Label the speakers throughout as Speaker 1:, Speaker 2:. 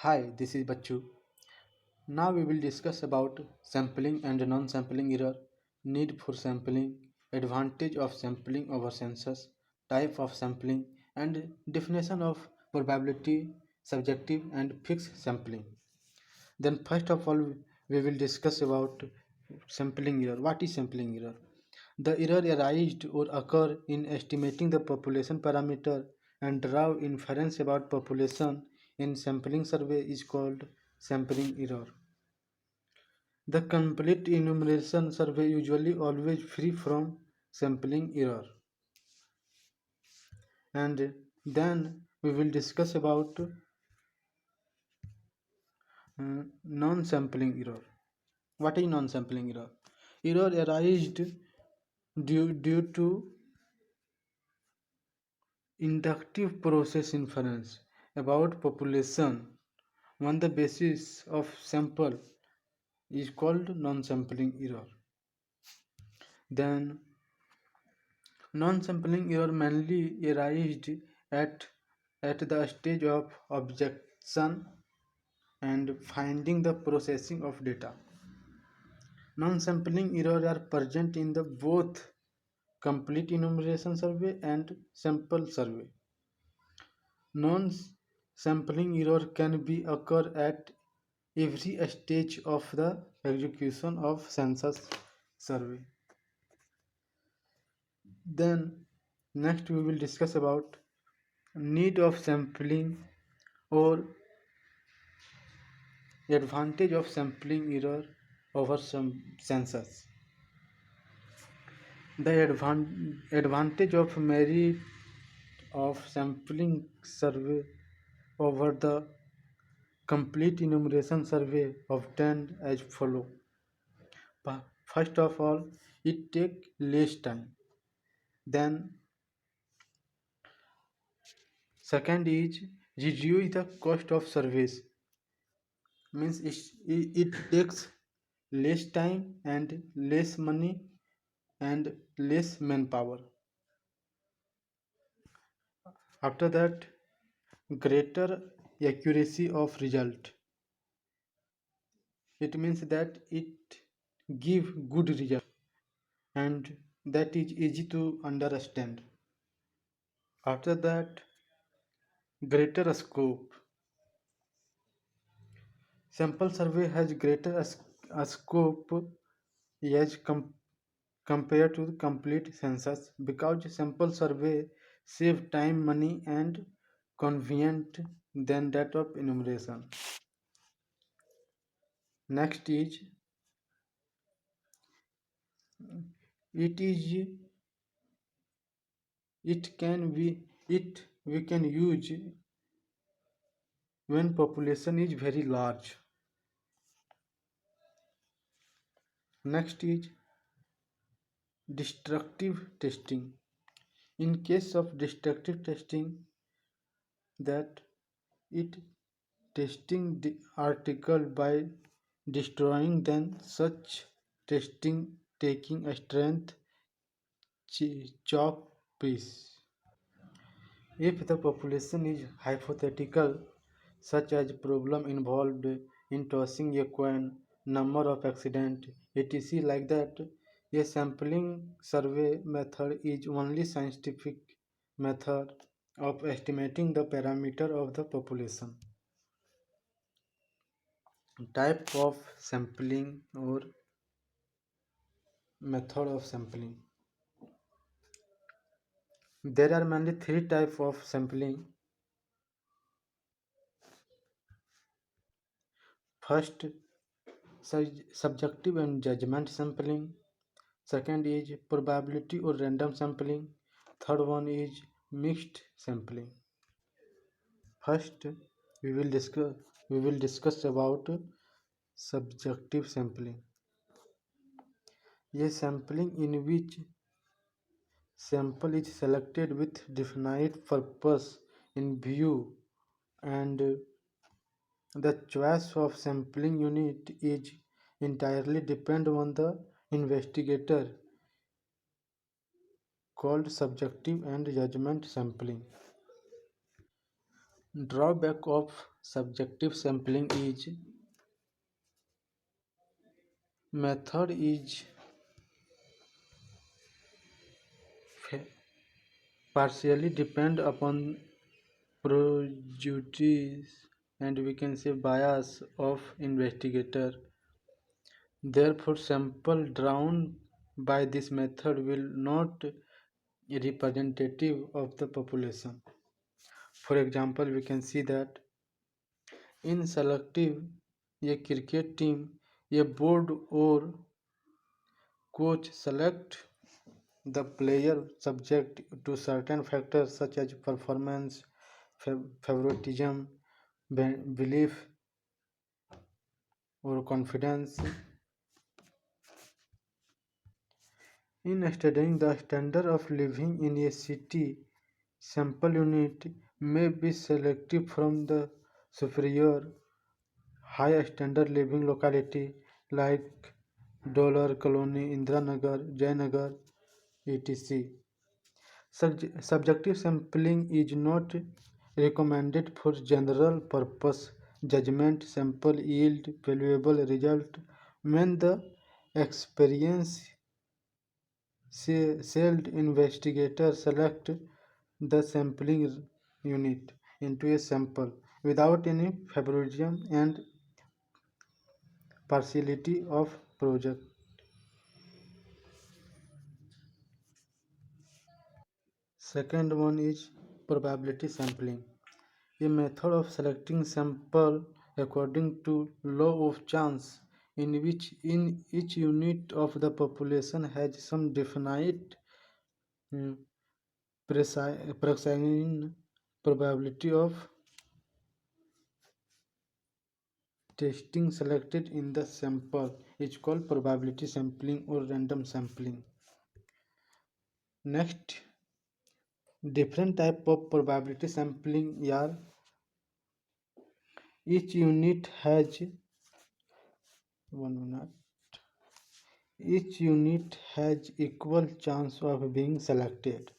Speaker 1: Hi, this is Bachu. Now we will discuss about sampling and non-sampling error, need for sampling, advantage of sampling over census, type of sampling, and definition of probability, subjective and fixed sampling. Then first of all, we will discuss about sampling error. What is sampling error? The error arised or occur in estimating the population parameter and draw inference about population in sampling survey is called sampling error. The complete enumeration survey usually always free from sampling error. And then we will discuss about non-sampling error. What is non-sampling error? Error arised due to inductive process inference about population on the basis of sample is called non-sampling error. Then non-sampling error mainly arised at, at the stage of objection and finding the processing of data. Non-sampling errors are present in the both complete enumeration survey and sample survey. Non-sampling error can be occur at every stage of the execution of census survey. Then next we will discuss about need of sampling or advantage of sampling error over some census. The advantage of merit of sampling survey over the complete enumeration survey obtained as follow. First of all, it take less time. Then second is reduce the cost of service. Means it takes less time and less money and less manpower. After that, greater accuracy of result. It means that it give good result and that is easy to understand. After that, greater scope. Sample survey has greater scope as compared to the complete census because sample survey save time, money and convenient than that of enumeration. Next is it is it can be it we can use when population is very large. Next is destructive testing. In case of destructive testing, that it testing the article by destroying then such testing taking a strength chalk piece. If the population is hypothetical, such as problem involved in tossing a coin, number of accident, etc. like that, a sampling survey method is only scientific method of estimating the parameter of the population. Type of sampling or method of sampling. There are mainly three types of sampling. First, subjective and judgment sampling. Second is probability or random sampling. Third one is mixed sampling. First, we will discuss about subjective sampling. A sampling in which sample is selected with definite purpose in view and the choice of sampling unit is entirely depend on the investigator called subjective and judgment sampling. Drawback of Subjective sampling is method is fa- partially depend upon prejudice and we can say bias of investigator. Therefore, sample drawn by this method will not representative of the population. For example, we can see that in selective a cricket team, a board or coach select the player subject to certain factors such as performance, favoritism, belief, or confidence. In studying the standard of living in a city, sample unit may be selected from the superior high standard living locality like Dollar Colony, Indranagar, Jayanagar, etc. Subjective sampling is not recommended for general purpose judgment. Sample yield valuable result when the experienced investigator select the sampling unit into a sample without any favoritism and partiality of project. Second one is probability sampling, a method of selecting sample according to law of chance, in which in each unit of the population has some definite mm, precise probability of testing selected in the sample is called probability sampling or random sampling. Next, different type of probability sampling are each unit has one minute. Each unit has equal chance of being selected.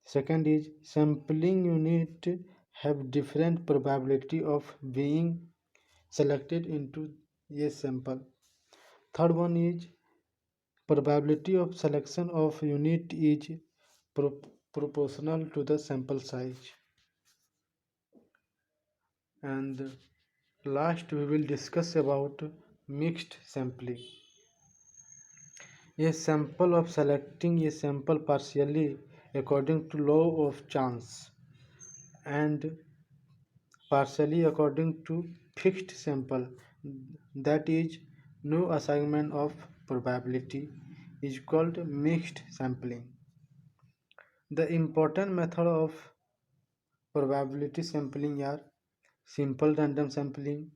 Speaker 1: Second is sampling unit have different probability of being selected into a sample. Third one is probability of selection of unit is pro- proportional to the sample size. And last we will discuss about mixed sampling. A sample of selecting a sample partially according to law of chance and partially according to fixed sample, that is no assignment of probability, is called mixed sampling. The important method of probability sampling are simple random sampling,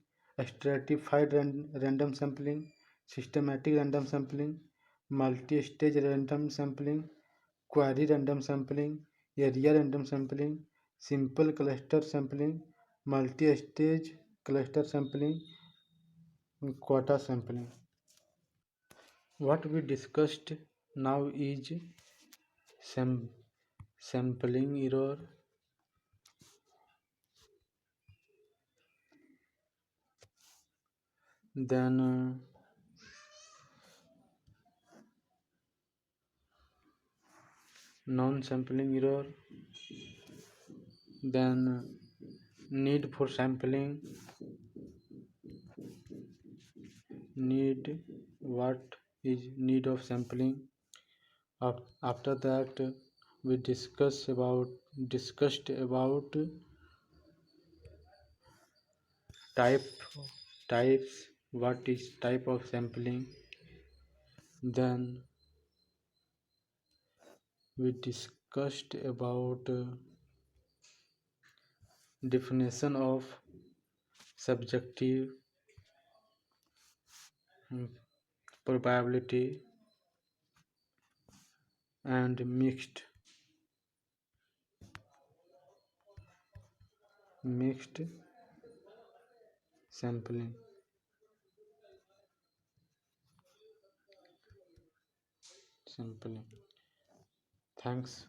Speaker 1: stratified random sampling, systematic random sampling, multi-stage random sampling, query random sampling, area random sampling, simple cluster sampling, multi-stage cluster sampling, and quota sampling. What we discussed now is sam- sampling error, then non-sampling error, then need for sampling, need what is need of sampling. After that, we discussed about type types, what is type of sampling. Then we discussed about definition of subjective mm, probability and mixed sampling. Sampling. Thanks.